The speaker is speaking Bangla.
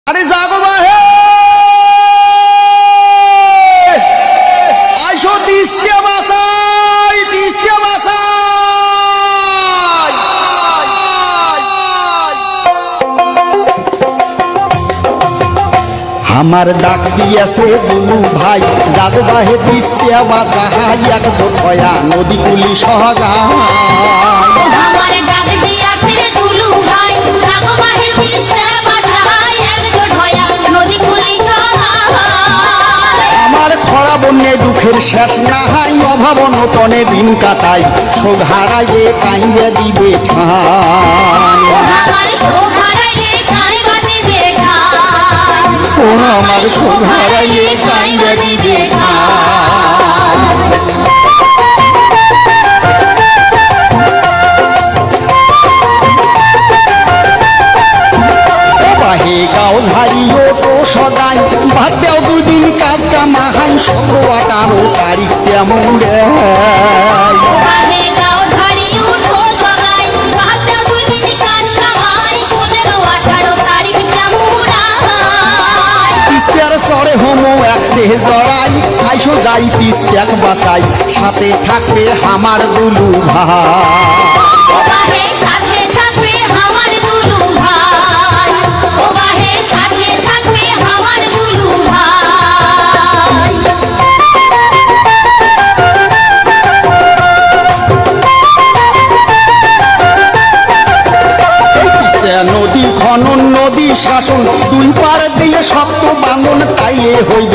আরে জাগো বাহে আইসো তিস্তিয়া বাসাই আমার ডাক দিয়েছে দুলু ভাই জাগো বাহে তিস্তিয়া বাসাই এক ঝোটয়া নদী কুলি সহগা আমার ডাক দিয়াছে রে দুলু ভাই জাগো বাহে তিস্তিয়া বাসাই এক ঝোটয়া নদী কুলি সহগা আমার খরা বন্যে দুঃখের শেষ না হাই অভাব নতনে দিন কাটাই শোক হারাইয়ে কাইয়ে দিবে ঠাই আমার শোক হারাইয়ে কাইবা দিবে ঠাই ও আমার শোক হারাইয়ে কাইয়ে দিবে বাহে গাও ঝাড়িও তো সদাই ভাত দেও দুদিন কাজ কামাহাই 17-18 তারিখ কেমন রে বাহে গাও ঝাড়ি উঠো সবাই ভাতে দুই দিন কাজ কামাই 17-18 তারিখ জামুরাই তিস্তার সরে হোমো এক দেহ জড়াই আইসো যাই তিস্তাক বাসাই সাথে থাকবে আমার দুলু ভাই ও বাহে সাথে থাকবে আমার দুলু ভাই ও বাহে সাথে থাকবে আমার দুলু ভাই এই তিস্তা নদী খনন নদী শাসন দুই পার দিয়ে শক্ত বাঁধন তাইয়ে হইবে